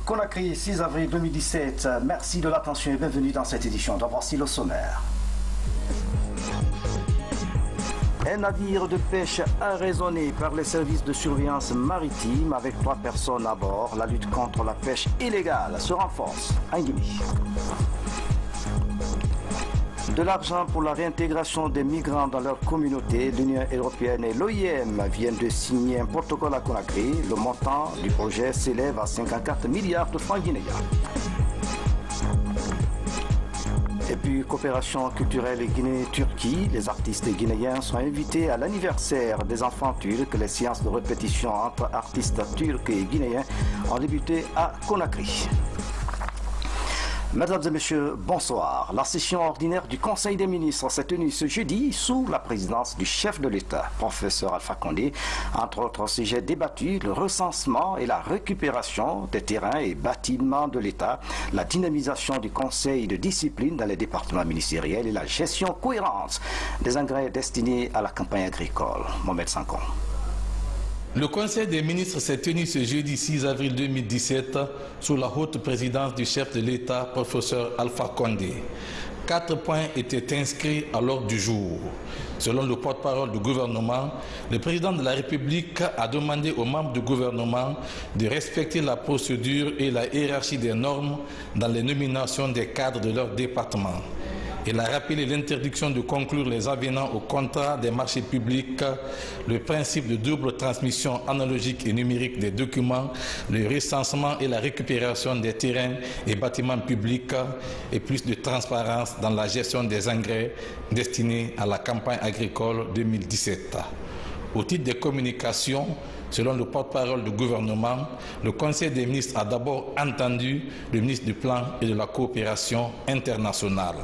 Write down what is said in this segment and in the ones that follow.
Conakry, 6 avril 2017. Merci de l'attention et bienvenue dans cette édition. Donc voici le sommaire. Un navire de pêche arraisonné par les services de surveillance maritime avec 3 personnes à bord. La lutte contre la pêche illégale se renforce en Guinée. De l'argent pour la réintégration des migrants dans leur communauté, l'Union européenne et l'OIM viennent de signer un protocole à Conakry. Le montant du projet s'élève à 54 milliards de francs guinéens. Et puis, coopération culturelle Guinée-Turquie. Les artistes guinéens sont invités à l'anniversaire des enfants turcs. Les séances de répétition entre artistes turcs et guinéens ont débuté à Conakry. Mesdames et messieurs, bonsoir. La session ordinaire du Conseil des ministres s'est tenue ce jeudi sous la présidence du chef de l'État, professeur Alpha Condé. Entre autres sujets débattus, le recensement et la récupération des terrains et bâtiments de l'État, la dynamisation du Conseil de discipline dans les départements ministériels et la gestion cohérente des engrais destinés à la campagne agricole. Mohamed Sankon. Le Conseil des ministres s'est tenu ce jeudi 6 avril 2017 sous la haute présidence du chef de l'État, professeur Alpha Condé. 4 points étaient inscrits à l'ordre du jour. Selon le porte-parole du gouvernement, le président de la République a demandé aux membres du gouvernement de respecter la procédure et la hiérarchie des normes dans les nominations des cadres de leur département. Il a rappelé l'interdiction de conclure les avenants au contrat des marchés publics, le principe de double transmission analogique et numérique des documents, le recensement et la récupération des terrains et bâtiments publics et plus de transparence dans la gestion des engrais destinés à la campagne agricole 2017. Au titre des communications, selon le porte-parole du gouvernement, le Conseil des ministres a d'abord entendu le ministre du Plan et de la Coopération internationale.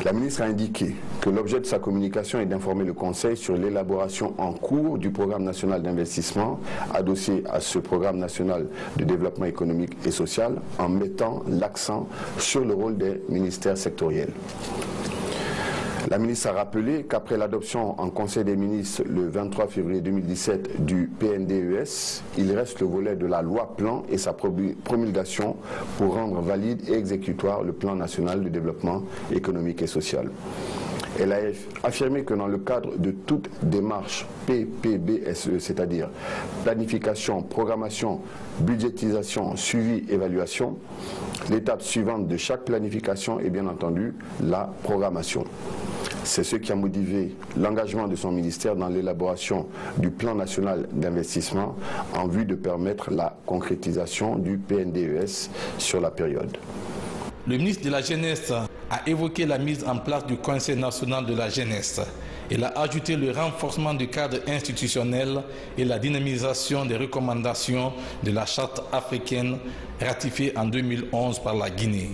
La ministre a indiqué que l'objet de sa communication est d'informer le Conseil sur l'élaboration en cours du programme national d'investissement adossé à ce programme national de développement économique et social en mettant l'accent sur le rôle des ministères sectoriels. La ministre a rappelé qu'après l'adoption en Conseil des ministres le 23 février 2017 du PNDES, il reste le volet de la loi plan et sa promulgation pour rendre valide et exécutoire le plan national de développement économique et social. Elle a affirmé que dans le cadre de toute démarche PPBSE, c'est-à-dire planification, programmation, budgétisation, suivi, évaluation, l'étape suivante de chaque planification est bien entendu la programmation. C'est ce qui a motivé l'engagement de son ministère dans l'élaboration du plan national d'investissement en vue de permettre la concrétisation du PNDES sur la période. Le ministre de la Jeunesse a évoqué la mise en place du Conseil national de la jeunesse. Il a ajouté le renforcement du cadre institutionnel et la dynamisation des recommandations de la Charte africaine ratifiée en 2011 par la Guinée.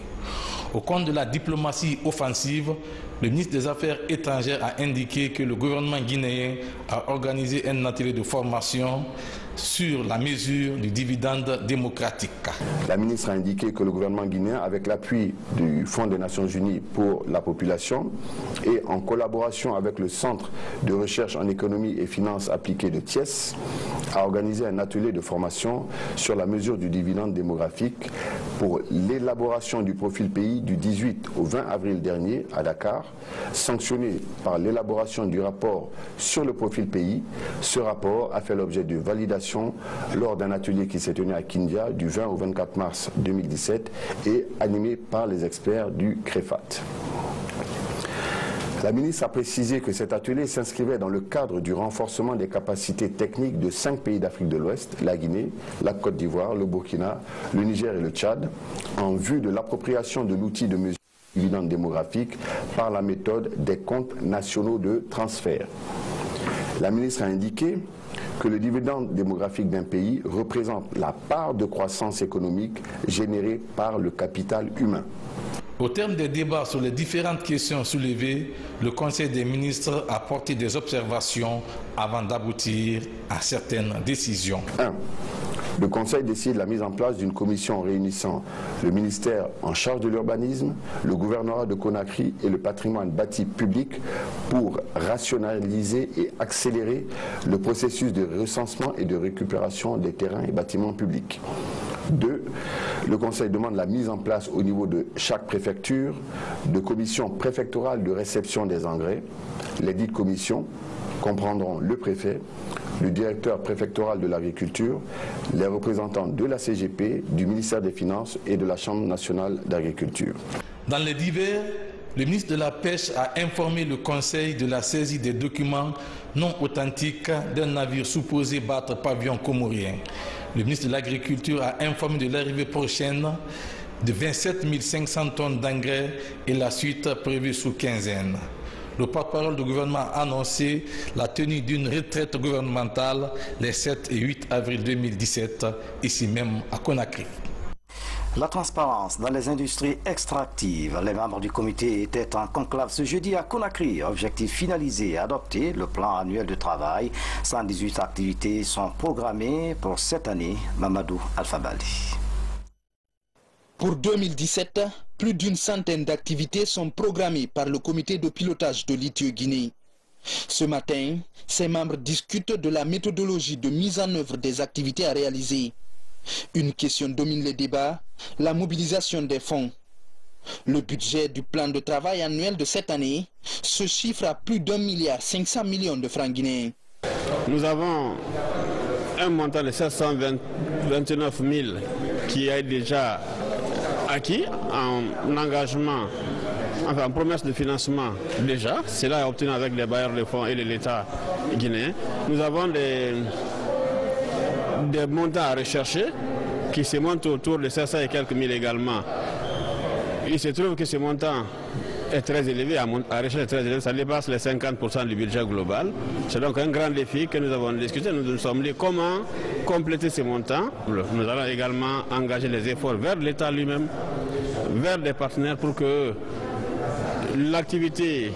Au compte de la diplomatie offensive, le ministre des Affaires étrangères a indiqué que le gouvernement guinéen a organisé un atelier de formation sur la mesure du dividende démocratique. La ministre a indiqué que le gouvernement guinéen, avec l'appui du Fonds des Nations Unies pour la population et en collaboration avec le Centre de recherche en économie et finances appliquées de Thiès, a organisé un atelier de formation sur la mesure du dividende démographique pour l'élaboration du profil pays du 18 au 20 avril dernier à Dakar, sanctionné par l'élaboration du rapport sur le profil pays. Ce rapport a fait l'objet de validation lors d'un atelier qui s'est tenu à Kindia du 20 au 24 mars 2017 et animé par les experts du CREFAT. La ministre a précisé que cet atelier s'inscrivait dans le cadre du renforcement des capacités techniques de 5 pays d'Afrique de l'Ouest, la Guinée, la Côte d'Ivoire, le Burkina, le Niger et le Tchad, en vue de l'appropriation de l'outil de mesure du dividende démographique par la méthode des comptes nationaux de transfert. La ministre a indiqué que le dividende démographique d'un pays représente la part de croissance économique générée par le capital humain. Au terme des débats sur les différentes questions soulevées, le Conseil des ministres a porté des observations avant d'aboutir à certaines décisions. 1. Le Conseil décide la mise en place d'une commission réunissant le ministère en charge de l'urbanisme, le gouvernorat de Conakry et le patrimoine bâti public pour rationaliser et accélérer le processus de recensement et de récupération des terrains et bâtiments publics. 2. Le Conseil demande la mise en place au niveau de chaque préfecture de commissions préfectorales de réception des engrais. Les dites commissions comprendront le préfet, le directeur préfectoral de l'agriculture, les représentants de la CGP, du ministère des Finances et de la Chambre nationale d'agriculture. Dans les divers, le ministre de la Pêche a informé le Conseil de la saisie des documents non authentiques d'un navire supposé battre pavillon comorien. Le ministre de l'Agriculture a informé de l'arrivée prochaine de 27 500 tonnes d'engrais et la suite prévue sous quinzaine. Le porte-parole du gouvernement a annoncé la tenue d'une retraite gouvernementale les 7 et 8 avril 2017, ici même à Conakry. La transparence dans les industries extractives. Les membres du comité étaient en conclave ce jeudi à Conakry. Objectif finalisé et adopté, le plan annuel de travail. 118 activités sont programmées pour cette année. Mamadou Alphabali. Pour 2017, plus d'une centaine d'activités sont programmées par le comité de pilotage de l'ITIE-Guinée. Ce matin, ses membres discutent de la méthodologie de mise en œuvre des activités à réaliser. Une question domine les débats, la mobilisation des fonds. Le budget du plan de travail annuel de cette année se chiffre à plus d'1,5 milliard de francs guinéens. Nous avons un montant de 729 000 qui est déjà acquis en engagement, enfin en promesse de financement déjà. Cela est obtenu avec les bailleurs de fonds et l'État guinéen. Nous avons des montants à rechercher qui se montent autour de 500 et quelques mille également. Il se trouve que ce montant est très élevé, à recherche très élevé, ça dépasse les 50% du budget global. C'est donc un grand défi que nous avons discuté. Nous nous sommes dit comment compléter ces montants. Nous allons également engager les efforts vers l'État lui-même, vers des partenaires pour que l'activité,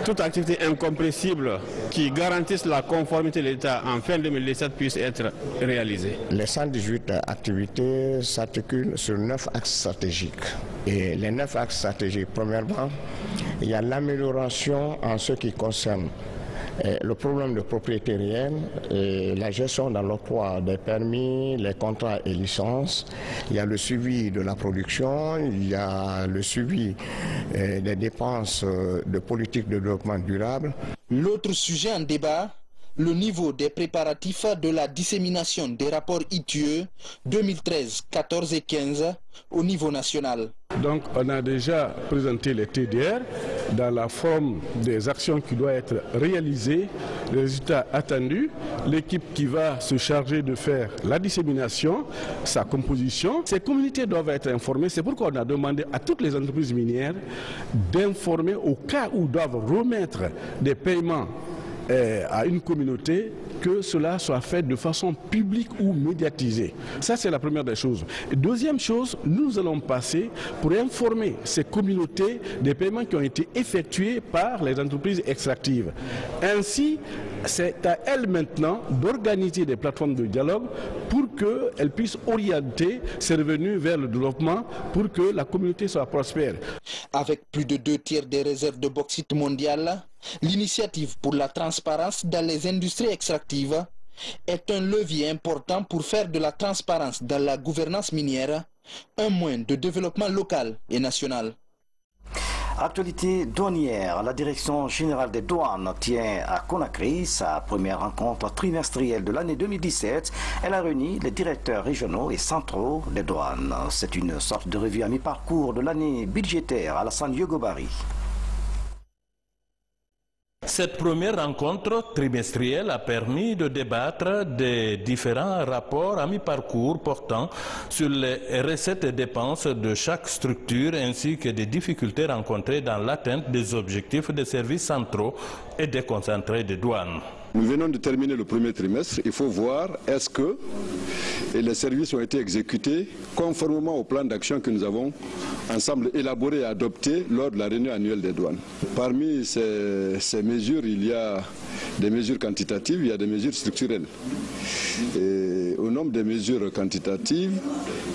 toute activité incompressible qui garantisse la conformité de l'État en fin 2017 puisse être réalisée. Les 118 activités s'articulent sur 9 axes stratégiques. Et les 9 axes stratégiques, premièrement, il y a l'amélioration en ce qui concerne le problème de propriété réelle, et la gestion dans l'octroi des permis, les contrats et licences. Il y a le suivi de la production, il y a le suivi des dépenses de politique de développement durable. L'autre sujet en débat, le niveau des préparatifs de la dissémination des rapports ITIE 2013, 14 et 15 au niveau national. Donc on a déjà présenté les TDR dans la forme des actions qui doivent être réalisées, les résultats attendus, l'équipe qui va se charger de faire la dissémination, sa composition. Ces communautés doivent être informées, c'est pourquoi on a demandé à toutes les entreprises minières d'informer au cas où doivent remettre des paiements à une communauté, que cela soit fait de façon publique ou médiatisée. Ça, c'est la première des choses. Et deuxième chose, nous allons passer pour informer ces communautés des paiements qui ont été effectués par les entreprises extractives. Ainsi, c'est à elles maintenant d'organiser des plateformes de dialogue pour qu'elles puissent orienter ces revenus vers le développement pour que la communauté soit prospère. Avec plus de 2/3 des réserves de bauxite mondiales, l'initiative pour la transparence dans les industries extractives est un levier important pour faire de la transparence dans la gouvernance minière un moyen de développement local et national. Actualité douanière, la Direction générale des douanes tient à Conakry sa première rencontre trimestrielle de l'année 2017. Elle a réuni les directeurs régionaux et centraux des douanes. C'est une sorte de revue à mi-parcours de l'année budgétaire. Alassane Yogobari. Cette première rencontre trimestrielle a permis de débattre des différents rapports à mi-parcours portant sur les recettes et dépenses de chaque structure ainsi que des difficultés rencontrées dans l'atteinte des objectifs des services centraux et déconcentrés des douanes. Nous venons de terminer le premier trimestre. Il faut voir est-ce que les services ont été exécutés conformément au plan d'action que nous avons ensemble élaboré et adopté lors de la réunion annuelle des douanes. Parmi ces mesures, il y a des mesures quantitatives, il y a des mesures structurelles. Et au nombre des mesures quantitatives,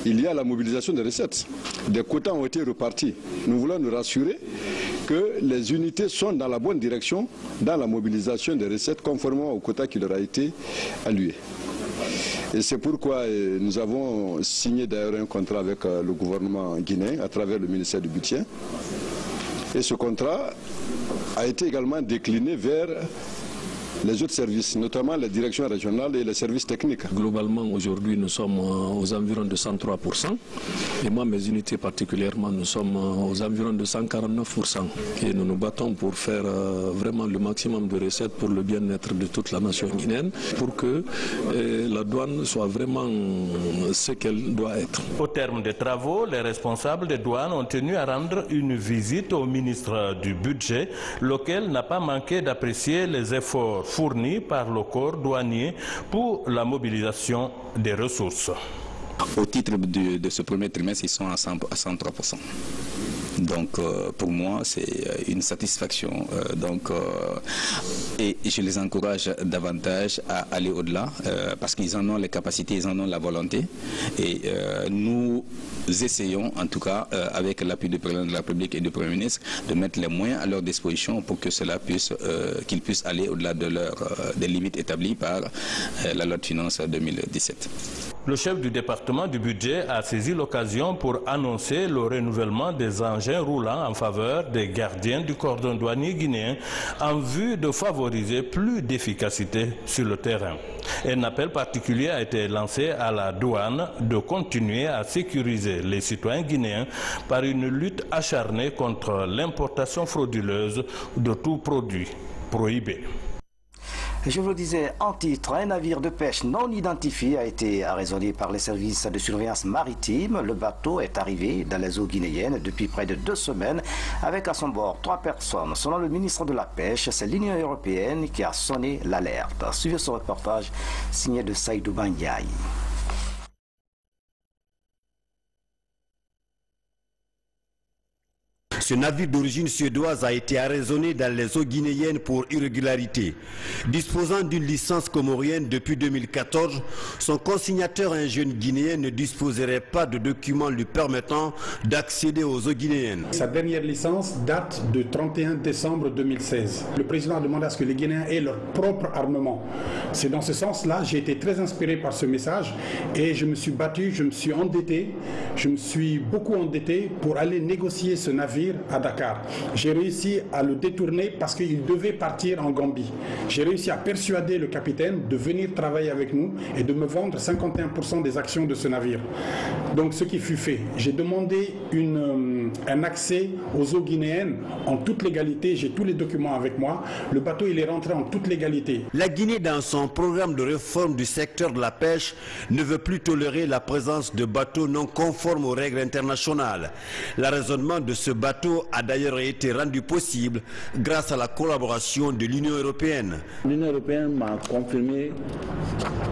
il y a la mobilisation des recettes. Des quotas ont été repartis. Nous voulons nous rassurer que les unités sont dans la bonne direction dans la mobilisation des recettes conformément au quota qui leur a été alloué. Et c'est pourquoi nous avons signé d'ailleurs un contrat avec le gouvernement guinéen à travers le ministère du Budget. Et ce contrat a été également décliné vers les autres services, notamment les directions régionales et les services techniques. Globalement, aujourd'hui, nous sommes aux environs de 103%. Et moi, mes unités particulièrement, nous sommes aux environs de 149%. Et nous nous battons pour faire vraiment le maximum de recettes pour le bien-être de toute la nation guinéenne, pour que la douane soit vraiment ce qu'elle doit être. Au terme des travaux, les responsables des douanes ont tenu à rendre une visite au ministre du Budget, lequel n'a pas manqué d'apprécier les efforts fournis par le corps douanier pour la mobilisation des ressources. Au titre de ce premier trimestre, ils sont à 103%. Donc pour moi, c'est une satisfaction. Et je les encourage davantage à aller au-delà parce qu'ils en ont les capacités, ils en ont la volonté. Et nous essayons, en tout cas, avec l'appui du président de la République et du Premier ministre, de mettre les moyens à leur disposition pour que cela puisse, qu'ils puissent aller au-delà de des limites établies par la loi de finances 2017. Le chef du département du budget a saisi l'occasion pour annoncer le renouvellement des engins roulants en faveur des gardiens du cordon douanier guinéen en vue de favoriser plus d'efficacité sur le terrain. Un appel particulier a été lancé à la douane de continuer à sécuriser les citoyens guinéens par une lutte acharnée contre l'importation frauduleuse de tout produit prohibé. Je vous le disais en titre, un navire de pêche non identifié a été arraisonné par les services de surveillance maritime. Le bateau est arrivé dans les eaux guinéennes depuis près de 2 semaines avec à son bord 3 personnes. Selon le ministre de la Pêche, c'est l'Union européenne qui a sonné l'alerte. Suivez ce reportage signé de Saïdou Bandiaï. Ce navire d'origine suédoise a été arraisonné dans les eaux guinéennes pour irrégularité. Disposant d'une licence comorienne depuis 2014, son consignateur, un jeune Guinéen, ne disposerait pas de documents lui permettant d'accéder aux eaux guinéennes. Sa dernière licence date de 31 décembre 2016. Le président a demandé à ce que les Guinéens aient leur propre armement. C'est dans ce sens-là, j'ai été très inspiré par ce message et je me suis battu, je me suis endetté, je me suis beaucoup endetté pour aller négocier ce navire à Dakar. J'ai réussi à le détourner parce qu'il devait partir en Gambie. J'ai réussi à persuader le capitaine de venir travailler avec nous et de me vendre 51% des actions de ce navire. Donc ce qui fut fait, j'ai demandé un accès aux eaux guinéennes en toute légalité. J'ai tous les documents avec moi. Le bateau, il est rentré en toute légalité. La Guinée, dans son programme de réforme du secteur de la pêche, ne veut plus tolérer la présence de bateaux non conformes aux règles internationales. L'arraisonnement de ce bateau a d'ailleurs été rendu possible grâce à la collaboration de l'Union européenne. L'Union européenne m'a confirmé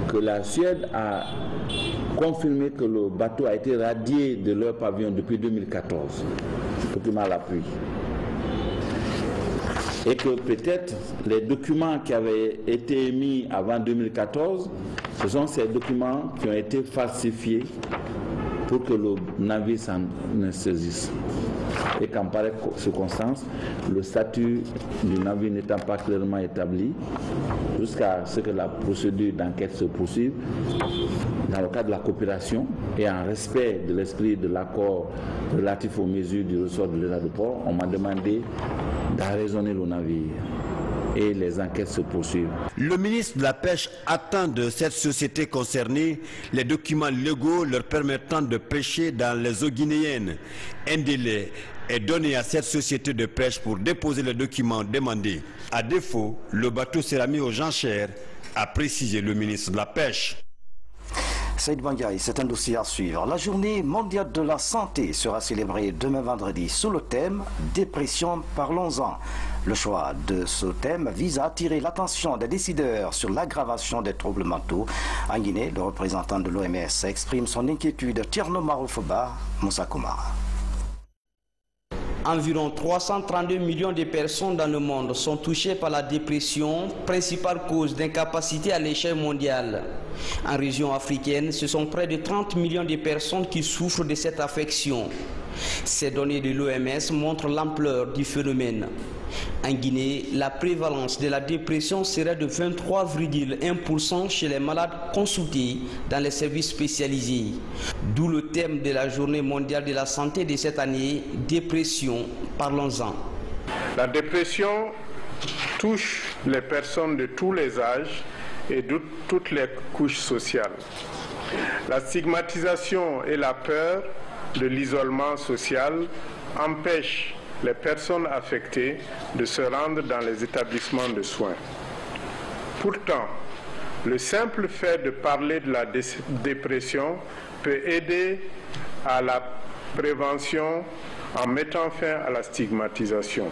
que la Suède a confirmé que le bateau a été radié de leur pavillon depuis 2014. Document à l'appui. Et que peut-être les documents qui avaient été émis avant 2014, ce sont ces documents qui ont été falsifiés pour que le navire s'en saisisse. Et qu'en pareille circonstance, le statut du navire n'étant pas clairement établi, jusqu'à ce que la procédure d'enquête se poursuive, dans le cadre de la coopération et en respect de l'esprit de l'accord relatif aux mesures du ressort de l'État de port, on m'a demandé d'arraisonner le navire. Et les enquêtes se poursuivent. Le ministre de la Pêche attend de cette société concernée les documents légaux leur permettant de pêcher dans les eaux guinéennes. Un délai est donné à cette société de pêche pour déposer les documents demandés. À défaut, le bateau sera mis aux enchères, a précisé le ministre de la Pêche. Saïd Bandiaï, c'est un dossier à suivre. La journée mondiale de la santé sera célébrée demain vendredi sous le thème « Dépression, parlons-en ». Le choix de ce thème vise à attirer l'attention des décideurs sur l'aggravation des troubles mentaux. En Guinée, le représentant de l'OMS exprime son inquiétude. Tierno Maroufoba, Moussa Koumara. Environ 332 millions de personnes dans le monde sont touchées par la dépression, principale cause d'incapacité à l'échelle mondiale. En région africaine, ce sont près de 30 millions de personnes qui souffrent de cette affection. Ces données de l'OMS montrent l'ampleur du phénomène. En Guinée, la prévalence de la dépression serait de 23,1% chez les malades consultés dans les services spécialisés. D'où le thème de la Journée mondiale de la santé de cette année, dépression, parlons-en. La dépression touche les personnes de tous les âges et de toutes les couches sociales. La stigmatisation et la peur de l'isolement social empêchent les personnes affectées de se rendre dans les établissements de soins. Pourtant, le simple fait de parler de la dépression peut aider à la prévention en mettant fin à la stigmatisation.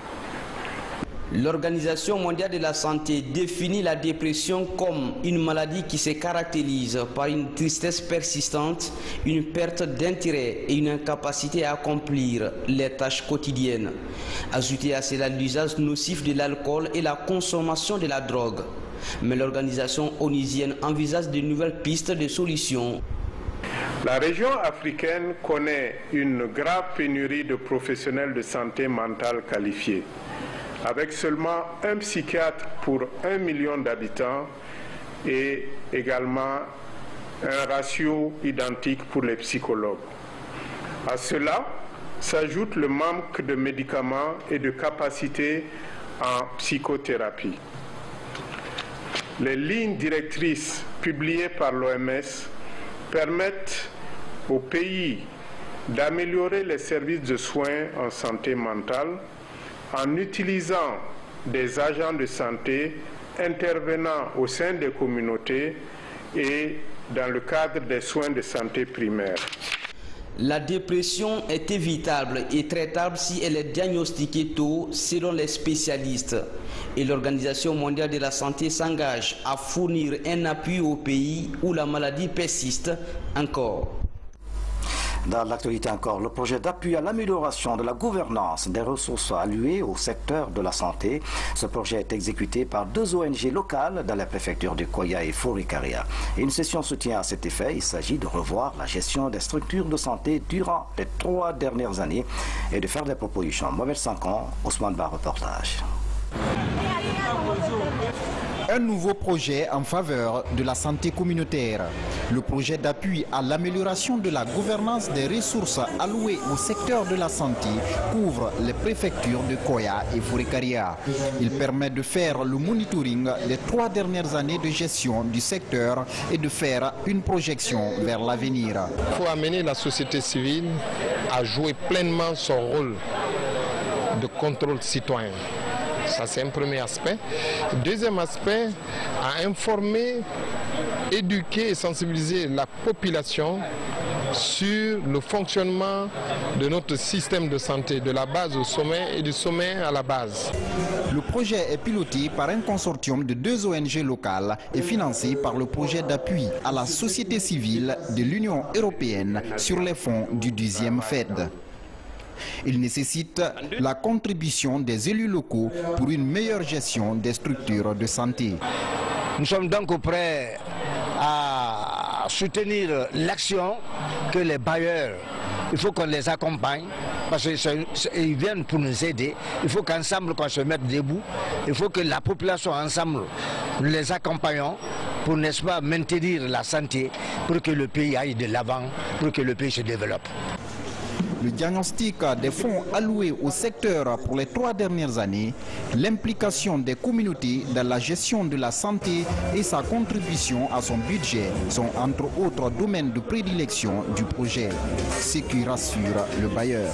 L'Organisation mondiale de la santé définit la dépression comme une maladie qui se caractérise par une tristesse persistante, une perte d'intérêt et une incapacité à accomplir les tâches quotidiennes. Ajoutez à cela l'usage nocif de l'alcool et la consommation de la drogue. Mais l'organisation onusienne envisage de nouvelles pistes de solutions. La région africaine connaît une grave pénurie de professionnels de santé mentale qualifiés. Avec seulement un psychiatre pour 1 million d'habitants et également un ratio identique pour les psychologues. À cela s'ajoute le manque de médicaments et de capacités en psychothérapie. Les lignes directrices publiées par l'OMS permettent aux pays d'améliorer les services de soins en santé mentale en utilisant des agents de santé intervenant au sein des communautés et dans le cadre des soins de santé primaires. La dépression est évitable et traitable si elle est diagnostiquée tôt selon les spécialistes. Et l'Organisation mondiale de la santé s'engage à fournir un appui aux pays où la maladie persiste encore. Dans l'actualité encore, le projet d'appui à l'amélioration de la gouvernance des ressources allouées au secteur de la santé. Ce projet est exécuté par 2 ONG locales dans la préfecture de Koya et Forikaria. Une session se tient à cet effet. Il s'agit de revoir la gestion des structures de santé durant les 3 dernières années et de faire des propositions. Mohamed Sankan, Ousmane Ba, reportage. Un nouveau projet en faveur de la santé communautaire. Le projet d'appui à l'amélioration de la gouvernance des ressources allouées au secteur de la santé couvre les préfectures de Koya et Forikaria. Il permet de faire le monitoring des 3 dernières années de gestion du secteur et de faire une projection vers l'avenir. Il faut amener la société civile à jouer pleinement son rôle de contrôle citoyen. Ça, c'est un premier aspect. Deuxième aspect, à informer, éduquer et sensibiliser la population sur le fonctionnement de notre système de santé, de la base au sommet et du sommet à la base. Le projet est piloté par un consortium de 2 ONG locales et financé par le projet d'appui à la société civile de l'Union européenne sur les fonds du 10e FED. Il nécessite la contribution des élus locaux pour une meilleure gestion des structures de santé. Nous sommes donc prêts à soutenir l'action que les bailleurs, il faut qu'on les accompagne parce qu'ils viennent pour nous aider. Il faut qu'ensemble qu'on se mette debout. Il faut que la population ensemble les accompagnons pour, n'est-ce pas, maintenir la santé pour que le pays aille de l'avant, pour que le pays se développe. Le diagnostic des fonds alloués au secteur pour les 3 dernières années, l'implication des communautés dans la gestion de la santé et sa contribution à son budget sont entre autres domaines de prédilection du projet, ce qui rassure le bailleur.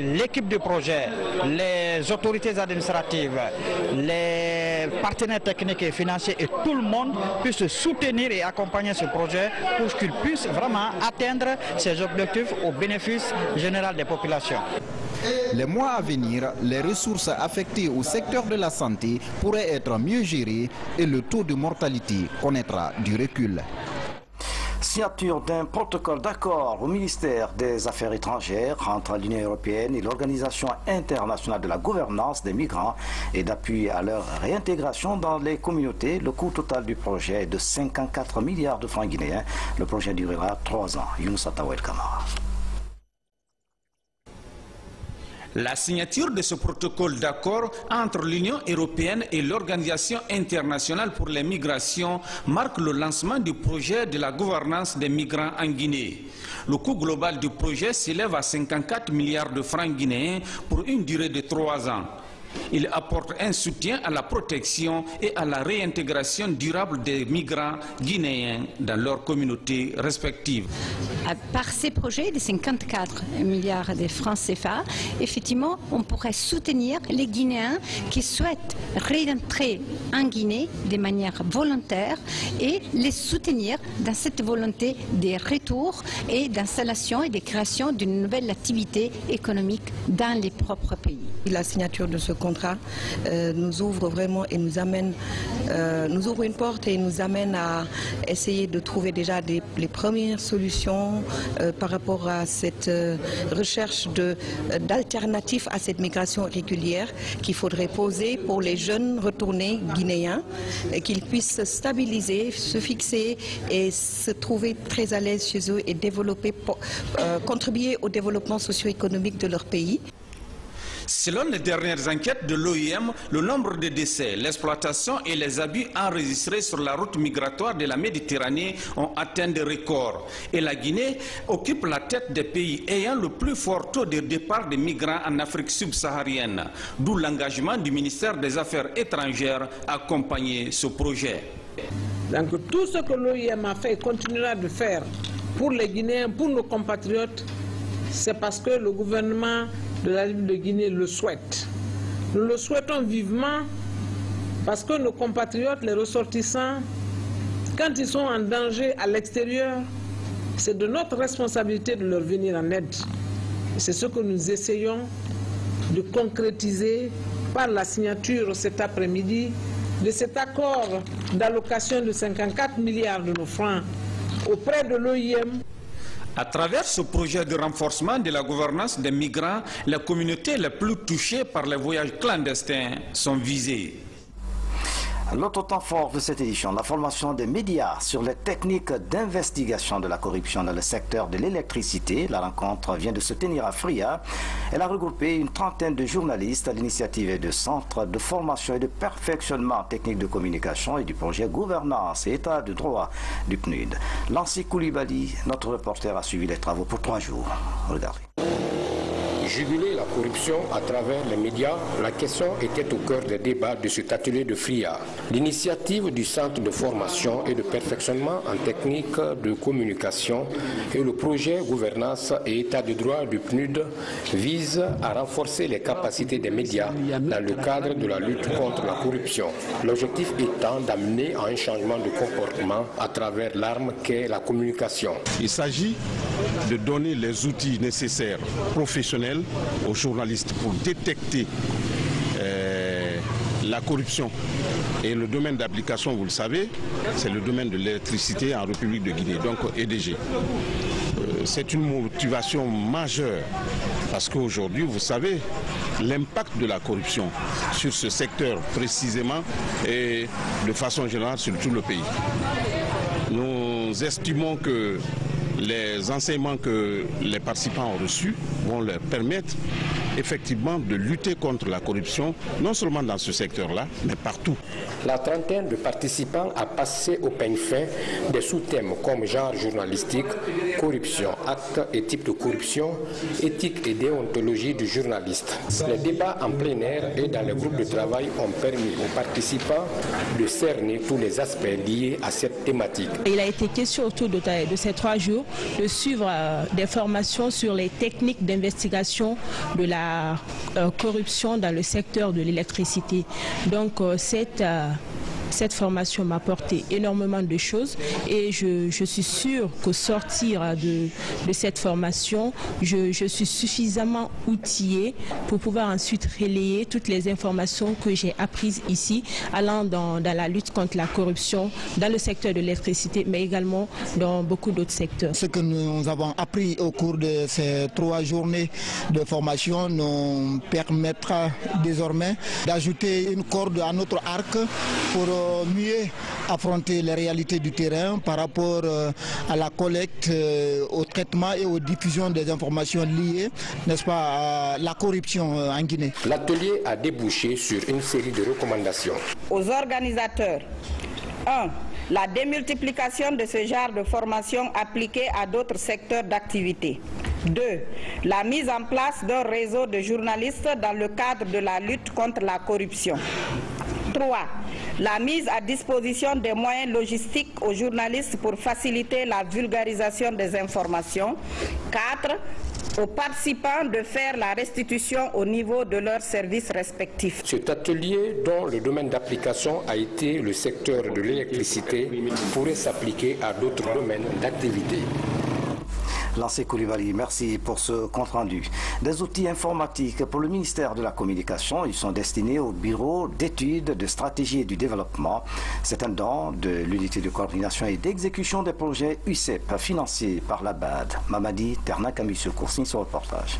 L'équipe du projet, les autorités administratives, les partenaires techniques et financiers et tout le monde puissent soutenir et accompagner ce projet pour qu'il puisse vraiment atteindre ses objectifs au bénéfice général des populations. Les mois à venir, les ressources affectées au secteur de la santé pourraient être mieux gérées et le taux de mortalité connaîtra du recul. Signature d'un protocole d'accord au ministère des Affaires étrangères entre l'Union européenne et l'Organisation internationale de la gouvernance des migrants et d'appui à leur réintégration dans les communautés. Le coût total du projet est de 54 milliards de francs guinéens. Le projet durera 3 ans. Younous Atawel Kamara. La signature de ce protocole d'accord entre l'Union européenne et l'Organisation internationale pour les migrations marque le lancement du projet de la gouvernance des migrants en Guinée. Le coût global du projet s'élève à 54 milliards de francs guinéens pour une durée de 3 ans. Il apporte un soutien à la protection et à la réintégration durable des migrants guinéens dans leurs communautés respectives. Par ces projets de 54 milliards de francs CFA, effectivement, on pourrait soutenir les Guinéens qui souhaitent réentrer en Guinée de manière volontaire et les soutenir dans cette volonté de retour et d'installation et de création d'une nouvelle activité économique dans les propres pays. La signature de ce contrat nous ouvre vraiment et nous amène, nous ouvre une porte et nous amène à essayer de trouver déjà les premières solutions par rapport à cette recherche d'alternatives à cette migration régulière qu'il faudrait poser pour les jeunes retournés guinéens, qu'ils puissent se stabiliser, se fixer et se trouver très à l'aise chez eux et développer, contribuer au développement socio-économique de leur pays. Selon les dernières enquêtes de l'OIM, le nombre de décès, l'exploitation et les abus enregistrés sur la route migratoire de la Méditerranée ont atteint des records. Et la Guinée occupe la tête des pays ayant le plus fort taux de départ des migrants en Afrique subsaharienne. D'où l'engagement du ministère des Affaires étrangères à accompagner ce projet. Donc tout ce que l'OIM a fait et continuera de faire pour les Guinéens, pour nos compatriotes, c'est parce que le gouvernement de la République de Guinée le souhaite. Nous le souhaitons vivement parce que nos compatriotes, les ressortissants, quand ils sont en danger à l'extérieur, c'est de notre responsabilité de leur venir en aide. C'est ce que nous essayons de concrétiser par la signature cet après-midi de cet accord d'allocation de 54 milliards de nos francs auprès de l'OIM. À travers ce projet de renforcement de la gouvernance des migrants, les communautés les plus touchées par les voyages clandestins sont visées. L'autre temps fort de cette édition, la formation des médias sur les techniques d'investigation de la corruption dans le secteur de l'électricité. La rencontre vient de se tenir à Fria. Elle a regroupé une trentaine de journalistes à l'initiative de centres de formation et de perfectionnement technique de communication et du projet Gouvernance et État de droit du PNUD. Lancy Koulibaly, notre reporter, a suivi les travaux pour 3 jours. Regardez. Juguler la corruption à travers les médias, la question était au cœur des débats de cet atelier de Fria. L'initiative du Centre de formation et de perfectionnement en technique de communication et le projet Gouvernance et État de droit du PNUD vise à renforcer les capacités des médias dans le cadre de la lutte contre la corruption. L'objectif étant d'amener à un changement de comportement à travers l'arme qu'est la communication. Il s'agit de donner les outils nécessaires professionnels aux journalistes pour détecter la corruption. Et le domaine d'application, vous le savez, c'est le domaine de l'électricité en République de Guinée, donc EDG. C'est une motivation majeure parce qu'aujourd'hui, vous savez, l'impact de la corruption sur ce secteur précisément et de façon générale sur tout le pays. Nous estimons que les enseignements que les participants ont reçus vont leur permettre effectivement de lutter contre la corruption, non seulement dans ce secteur-là, mais partout. La trentaine de participants a passé au peigne fin des sous-thèmes comme genre journalistique, corruption, actes et types de corruption, éthique et déontologie du journaliste. Les débats en plein air et dans les groupes de travail ont permis aux participants de cerner tous les aspects liés à cette thématique. Il a été question autour de ces 3 jours de suivre des formations sur les techniques d'investigation de la corruption dans le secteur de l'électricité. Donc cette cette formation m'a apporté énormément de choses et je suis sûre qu'au sortir de cette formation, je suis suffisamment outillée pour pouvoir ensuite relayer toutes les informations que j'ai apprises ici, allant dans la lutte contre la corruption, dans le secteur de l'électricité, mais également dans beaucoup d'autres secteurs. Ce que nous avons appris au cours de ces 3 journées de formation nous permettra désormais d'ajouter une corde à notre arc pour mieux affronter les réalités du terrain par rapport à la collecte, au traitement et aux diffusions des informations liées, n'est-ce pas, à la corruption en Guinée. L'atelier a débouché sur une série de recommandations. Aux organisateurs, 1. La démultiplication de ce genre de formation appliquée à d'autres secteurs d'activité. 2. La mise en place d'un réseau de journalistes dans le cadre de la lutte contre la corruption. 3. La mise à disposition des moyens logistiques aux journalistes pour faciliter la vulgarisation des informations. 4. Aux participants de faire la restitution au niveau de leurs services respectifs. Cet atelier, dont le domaine d'application a été le secteur de l'électricité, pourrait s'appliquer à d'autres domaines d'activité. Lancé Koulibaly, merci pour ce compte-rendu. Des outils informatiques pour le ministère de la Communication, ils sont destinés au Bureau d'études, de stratégie et du développement. C'est un don de l'unité de coordination et d'exécution des projets UCEP, financé par la BAD. Mamadi Ternak-Amisio-Cour signe ce reportage.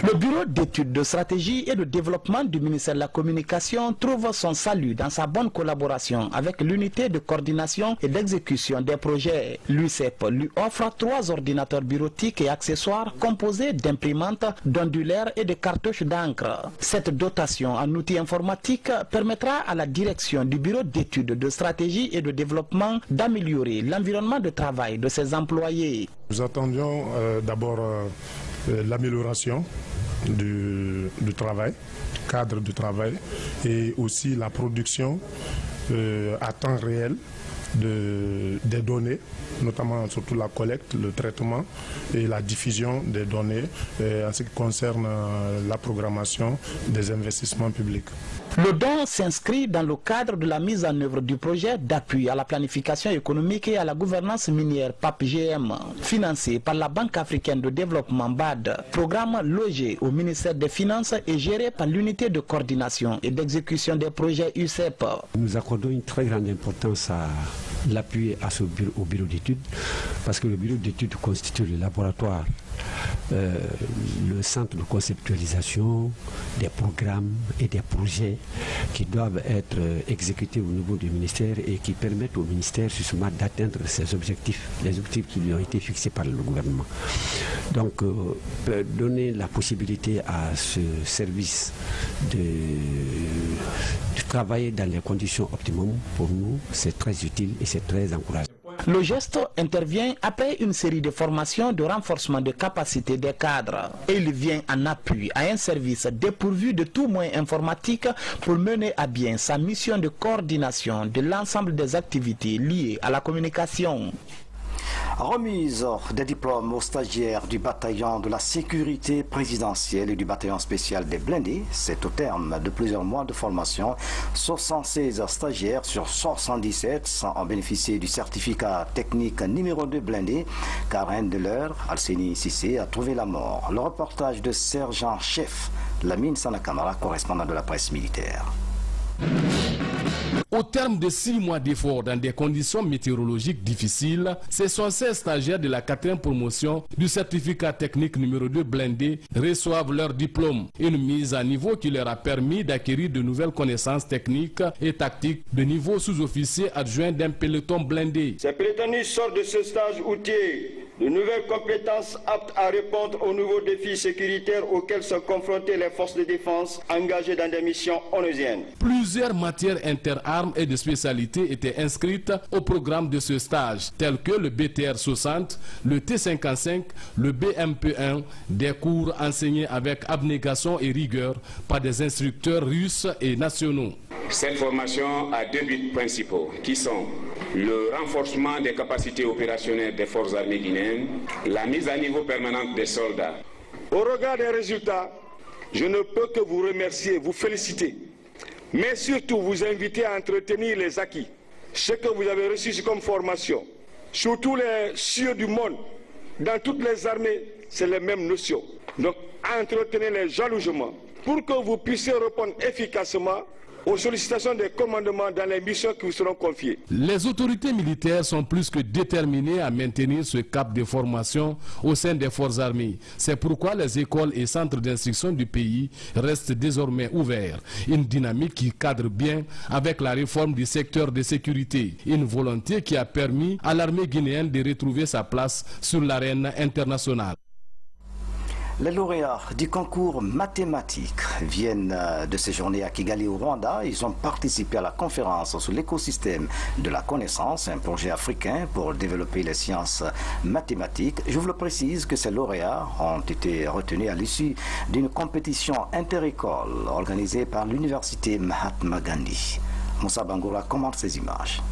Le bureau d'études de stratégie et de développement du ministère de la Communication trouve son salut dans sa bonne collaboration avec l'unité de coordination et d'exécution des projets. L'UCEP lui offre 3 ordinateurs bureautiques et accessoires composés d'imprimantes, d'ondulaires et de cartouches d'encre. Cette dotation en outils informatiques permettra à la direction du bureau d'études de stratégie et de développement d'améliorer l'environnement de travail de ses employés. Nous attendions d'abord l'amélioration du travail, cadre du travail, et aussi la production à temps réel des données, notamment surtout la collecte, le traitement et la diffusion des données en ce qui concerne la programmation des investissements publics. Le don s'inscrit dans le cadre de la mise en œuvre du projet d'appui à la planification économique et à la gouvernance minière PAP-GM, financé par la Banque africaine de développement BAD, programme logé au ministère des Finances et géré par l'unité de coordination et d'exécution des projets UCEP. Nous accordons une très grande importance à l'appui au bureau d'études, parce que le bureau d'études constitue le laboratoire, le centre de conceptualisation des programmes et des projets qui doivent être exécutés au niveau du ministère et qui permettent au ministère justement d'atteindre ses objectifs, les objectifs qui lui ont été fixés par le gouvernement. Donc donner la possibilité à ce service de travailler dans les conditions optimum, pour nous c'est très utile et c'est très encourageant. Le geste intervient après une série de formations de renforcement de capacité des cadres et il vient en appui à un service dépourvu de tout moyen informatique pour mener à bien sa mission de coordination de l'ensemble des activités liées à la communication. Remise des diplômes aux stagiaires du bataillon de la sécurité présidentielle et du bataillon spécial des blindés. C'est au terme de plusieurs mois de formation. 76 stagiaires sur 77 ont bénéficié du certificat technique numéro 2 blindé, car un de leurs, Alseni Sissé, a trouvé la mort. Le reportage de sergent-chef Lamine Sanakamara, correspondant de la presse militaire. Au terme de 6 mois d'efforts dans des conditions météorologiques difficiles, ce sont 16 stagiaires de la 4e promotion du certificat technique numéro 2 blindé reçoivent leur diplôme. Une mise à niveau qui leur a permis d'acquérir de nouvelles connaissances techniques et tactiques de niveau sous-officier adjoint d'un peloton blindé. Ces prétenus sortent de ce stage outillés de nouvelles compétences aptes à répondre aux nouveaux défis sécuritaires auxquels sont confrontées les forces de défense engagées dans des missions onusiennes. Plusieurs matières interarmes et de spécialités étaient inscrites au programme de ce stage, tels que le BTR 60, le T55, le BMP1, des cours enseignés avec abnégation et rigueur par des instructeurs russes et nationaux. Cette formation a 2 buts principaux qui sont le renforcement des capacités opérationnelles des forces armées guinéennes, la mise à niveau permanente des soldats. Au regard des résultats, je ne peux que vous remercier, vous féliciter, mais surtout vous inviter à entretenir les acquis. Ce que vous avez reçu comme formation, sur tous les cieux du monde, dans toutes les armées, c'est les mêmes notions. Donc, entretenez les jalousement pour que vous puissiez répondre efficacement aux sollicitations des commandements dans les missions qui vous seront confiées. Les autorités militaires sont plus que déterminées à maintenir ce cap de formation au sein des forces armées. C'est pourquoi les écoles et centres d'instruction du pays restent désormais ouverts. Une dynamique qui cadre bien avec la réforme du secteur de sécurité. Une volonté qui a permis à l'armée guinéenne de retrouver sa place sur l'arène internationale. Les lauréats du concours mathématique viennent de séjourner à Kigali au Rwanda. Ils ont participé à la conférence sur l'écosystème de la connaissance, un projet africain pour développer les sciences mathématiques. Je vous le précise que ces lauréats ont été retenus à l'issue d'une compétition inter-école organisée par l'université Mahatma Gandhi. Moussa Bangoura commente ces images.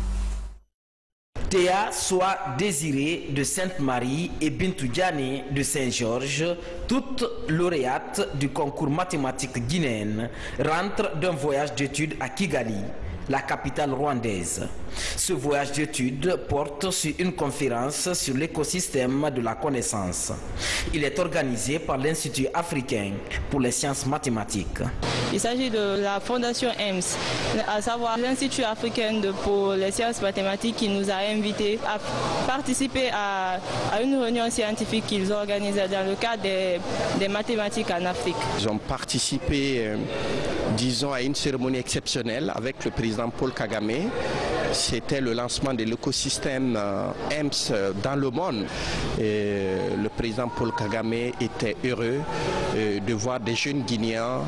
Théa Soit Désirée de Sainte-Marie et Bintou Diané de Saint-Georges, toutes lauréates du concours mathématique guinéenne, rentrent d'un voyage d'études à Kigali, la capitale rwandaise. Ce voyage d'études porte sur une conférence sur l'écosystème de la connaissance. Il est organisé par l'Institut africain pour les sciences mathématiques. Il s'agit de la fondation EMS, à savoir l'Institut africain pour les sciences mathématiques, qui nous a invités à participer à une réunion scientifique qu'ils organisaient dans le cadre des mathématiques en Afrique. Ils ont participé, disons, à une cérémonie exceptionnelle avec le président Paul Kagame. C'était le lancement de l'écosystème EMS dans le monde. Et le président Paul Kagame était heureux de voir des jeunes Guinéens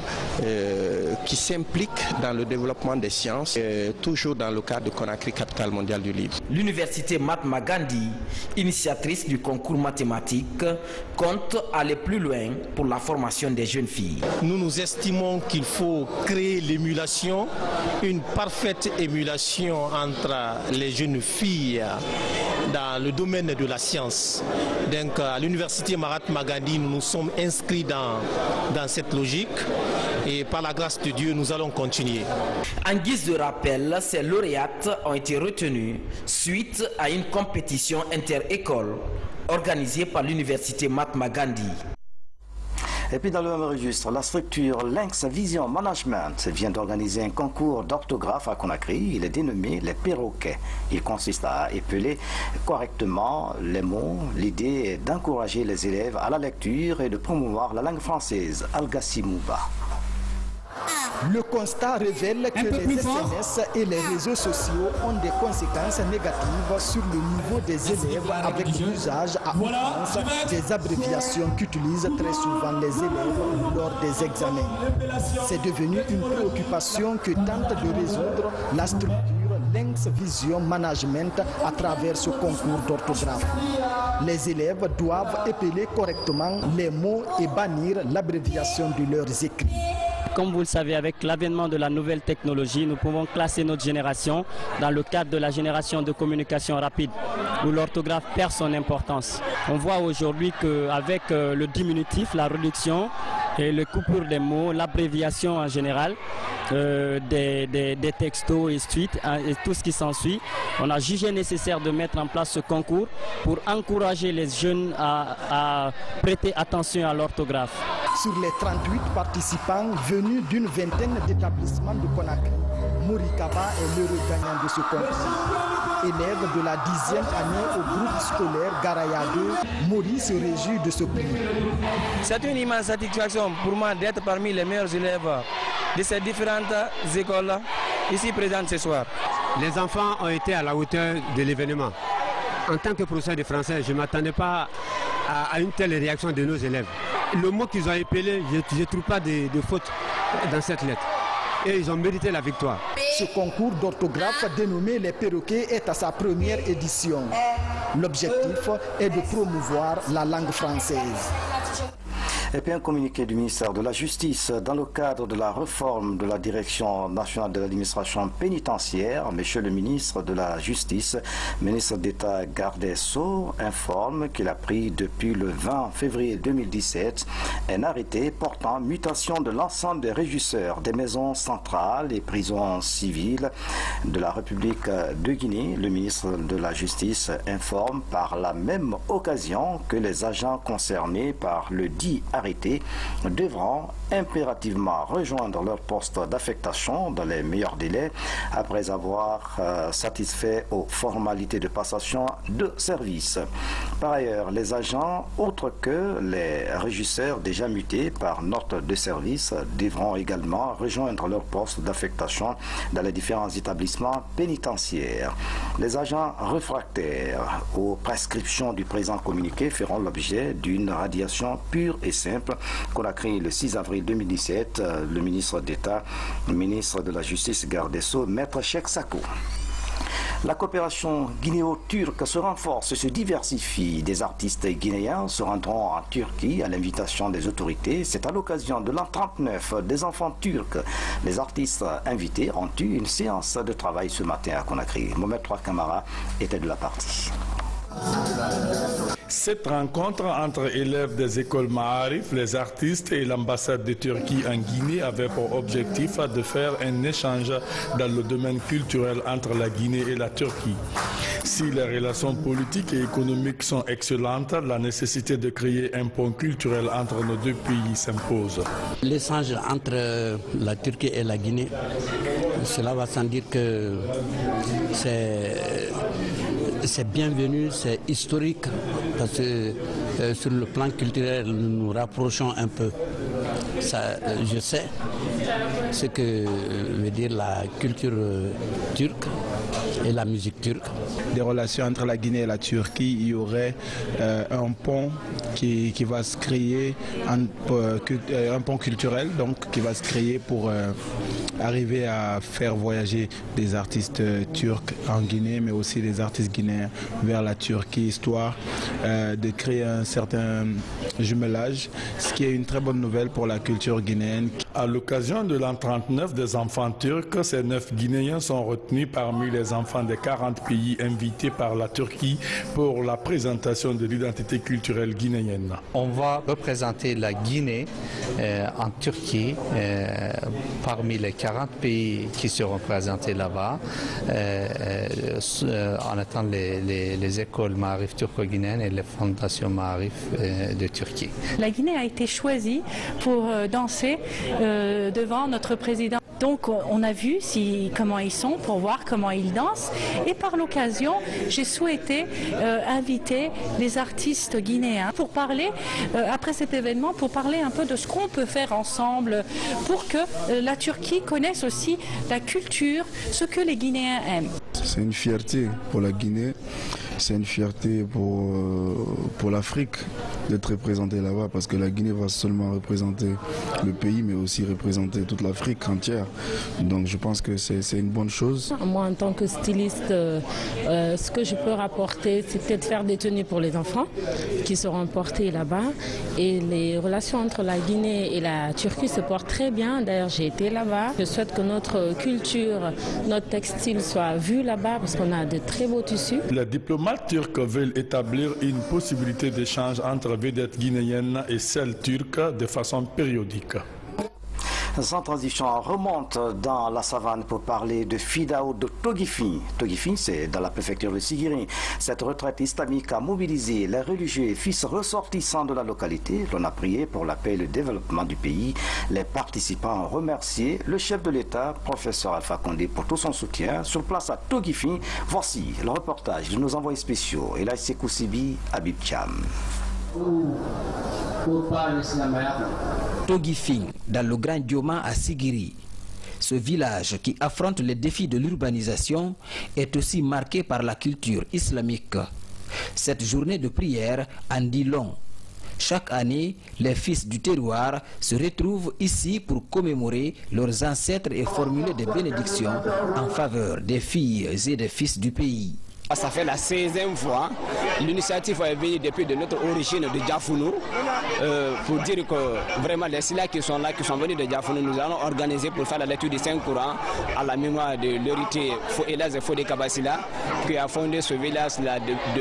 qui s'impliquent dans le développement des sciences, toujours dans le cadre de Conakry, capitale mondiale du livre. L'université Mahatma Gandhi, initiatrice du concours mathématique, compte aller plus loin pour la formation des jeunes filles. Nous estimons qu'il faut créer l'émulation, une parfaite émulation entre les jeunes filles dans le domaine de la science. Donc à l'université Mahatma Gandhi, nous nous sommes inscrits dans cette logique et par la grâce de Dieu, nous allons continuer. En guise de rappel, ces lauréates ont été retenues suite à une compétition inter-école organisée par l'université Mahatma Gandhi. Et puis dans le même registre, la structure Lynx Vision Management vient d'organiser un concours d'orthographe à Conakry. Il est dénommé les perroquets. Il consiste à épeler correctement les mots. L'idée est d'encourager les élèves à la lecture et de promouvoir la langue française. Algassi Mouba. Le constat révèle que les SMS et les réseaux sociaux ont des conséquences négatives sur le niveau des élèves avec l'usage à outrance des abréviations qu'utilisent très souvent les élèves lors des examens. C'est devenu une préoccupation que tente de résoudre la structure Lynx Vision Management à travers ce concours d'orthographe. Les élèves doivent épeler correctement les mots et bannir l'abréviation de leurs écrits. Comme vous le savez, avec l'avènement de la nouvelle technologie, nous pouvons classer notre génération dans le cadre de la génération de communication rapide, où l'orthographe perd son importance. On voit aujourd'hui qu'avec le diminutif, la réduction et le coupure des mots, l'abréviation en général, des textos et suite, et tout ce qui s'ensuit, on a jugé nécessaire de mettre en place ce concours pour encourager les jeunes à prêter attention à l'orthographe. Sur les 38 participants venus d'une vingtaine d'établissements de Conakry, Morikaba est l'heureux gagnant de ce concours. Élève de la 10e année au groupe scolaire Garaya 2, Mori se réjouit de ce prix. C'est une immense satisfaction pour moi d'être parmi les meilleurs élèves de ces différentes écoles ici présentes ce soir. Les enfants ont été à la hauteur de l'événement. En tant que professeur de français, je ne m'attendais pas à une telle réaction de nos élèves. Le mot qu'ils ont épelé, je ne trouve pas de faute dans cette lettre. Et ils ont mérité la victoire. Ce concours d'orthographe dénommé Les Perroquets est à sa première édition. L'objectif est de promouvoir la langue française. Et puis un communiqué du ministère de la Justice. Dans le cadre de la réforme de la Direction nationale de l'administration pénitentiaire, Monsieur le ministre de la Justice, ministre d'État garde des Sceaux, informe qu'il a pris depuis le 20 février 2017 un arrêté portant mutation de l'ensemble des régisseurs des maisons centrales et prisons civiles de la République de Guinée. Le ministre de la Justice informe par la même occasion que les agents concernés par le dit arrêté devront impérativement rejoindre leur poste d'affectation dans les meilleurs délais après avoir satisfait aux formalités de passation de service. Par ailleurs, les agents, autres que les régisseurs déjà mutés par note de service, devront également rejoindre leur poste d'affectation dans les différents établissements pénitentiaires. Les agents réfractaires aux prescriptions du présent communiqué feront l'objet d'une radiation pure et simple qu'on a créée le 6 avril 2017. Le ministre d'État, ministre de la Justice, garde des Sceaux, Maître Cheikh Sako. La coopération guinéo-turque se renforce et se diversifie. Des artistes guinéens se rendront en Turquie à l'invitation des autorités. C'est à l'occasion de l'an 39 des enfants turcs. Les artistes invités ont eu une séance de travail ce matin à Conakry. Mohamed Trois Camara était de la partie. Cette rencontre entre élèves des écoles Maarif, les artistes et l'ambassade de Turquie en Guinée avait pour objectif de faire un échange dans le domaine culturel entre la Guinée et la Turquie. Si les relations politiques et économiques sont excellentes, la nécessité de créer un pont culturel entre nos deux pays s'impose. L'échange entre la Turquie et la Guinée, cela va sans dire que c'est bienvenu, c'est historique, parce que sur le plan culturel, nous nous rapprochons un peu. Ça, je sais ce que veut dire la culture turque et la musique turque. Des relations entre la Guinée et la Turquie, il y aurait un pont qui va se créer, un pont culturel donc, qui va se créer pour arriver à faire voyager des artistes turcs en Guinée, mais aussi des artistes guinéens vers la Turquie, histoire de créer un certain jumelage, ce qui est une très bonne nouvelle pour la culture guinéenne. À l'occasion de l'an 39 des enfants turcs, ces 9 Guinéens sont retenus parmi les enfants des 40 pays invités par la Turquie pour la présentation de l'identité culturelle guinéenne. On va représenter la Guinée en Turquie parmi les 40 pays qui seront présentés là-bas en attendant les écoles Maarif turco-guinéennes et les fondations Maarif de Turquie. La Guinée a été choisie pour danser devant notre président. Donc on a vu comment ils sont pour voir comment ils dansent et par l'occasion j'ai souhaité inviter les artistes guinéens pour parler après cet événement, pour parler un peu de ce qu'on peut faire ensemble pour que la Turquie connaisse aussi la culture, ce que les Guinéens aiment. C'est une fierté pour la Guinée, c'est une fierté pour l'Afrique d'être représentée là-bas parce que la Guinée va seulement représenter le pays mais aussi représenter toute l'Afrique entière. Donc je pense que c'est une bonne chose. Moi en tant que styliste, ce que je peux rapporter c'est peut-être faire des tenues pour les enfants qui seront portés là-bas et les relations entre la Guinée et la Turquie se portent très bien. D'ailleurs j'ai été là-bas. Je souhaite que notre culture, notre textile soit vu là-bas parce qu'on a de très beaux tissus. Les diplomates turcs veulent établir une possibilité d'échange entre vedettes guinéennes et celles turques de façon périodique. Sans transition, on remonte dans la savane pour parler de Fidao de Togifi. Togifi, c'est dans la préfecture de Sigiri. Cette retraite islamique a mobilisé les religieux et fils ressortissants de la localité. L'on a prié pour la paix et le développement du pays. Les participants ont remercié le chef de l'État, professeur Alpha Condé, pour tout son soutien. Sur place à Togifi, voici le reportage de nos envoyés spéciaux. Elaï Sekou Sibi, Habib Cham. Togifi, dans le Grand Dioma à Sigiri. Ce village qui affronte les défis de l'urbanisation est aussi marqué par la culture islamique. Cette journée de prière en dit long. Chaque année, les fils du terroir se retrouvent ici pour commémorer leurs ancêtres et formuler des bénédictions en faveur des filles et des fils du pays. Ça fait la 16e fois. L'initiative est venue depuis de notre origine de Diafounou pour dire que vraiment les Silla qui sont là, qui sont venus de Diafounou, nous allons organiser pour faire la lecture du Saint-Courant à la mémoire de l'héritier Elaz Fodé Kabasila qui a fondé ce village-là,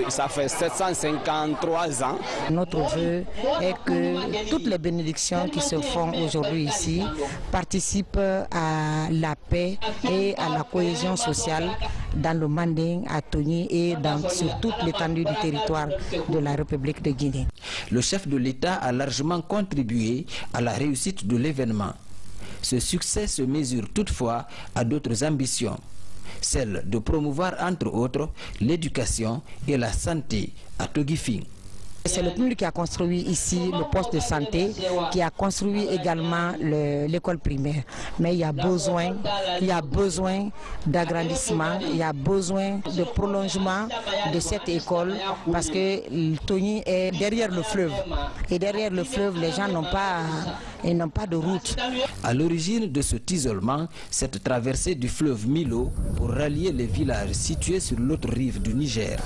ça fait 753 ans. Notre vœu est que toutes les bénédictions qui se font aujourd'hui ici participent à la paix et à la cohésion sociale dans le Manding, à Tony et sur toute l'étendue du territoire de la République de Guinée. Le chef de l'État a largement contribué à la réussite de l'événement. Ce succès se mesure toutefois à d'autres ambitions, celle de promouvoir entre autres l'éducation et la santé à Togifing. C'est le public qui a construit ici le poste de santé, qui a construit également l'école primaire. Mais il y a besoin d'agrandissement, il y a besoin de prolongement de cette école parce que Tony est derrière le fleuve. Et derrière le fleuve, les gens n'ont pas de route. À l'origine de cet isolement, cette traversée du fleuve Milo pour rallier les villages situés sur l'autre rive du Niger.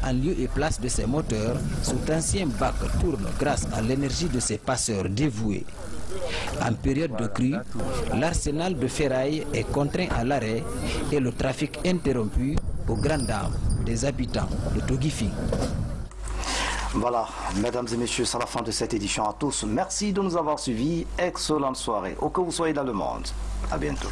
En lieu et place de ces moteurs, cet ancien bac tourne grâce à l'énergie de ses passeurs dévoués. En période de crue, l'arsenal de ferraille est contraint à l'arrêt et le trafic interrompu aux grandes dames des habitants de Togifing. Voilà, mesdames et messieurs, c'est la fin de cette édition à tous. Merci de nous avoir suivis. Excellente soirée, où que vous soyez dans le monde. À bientôt.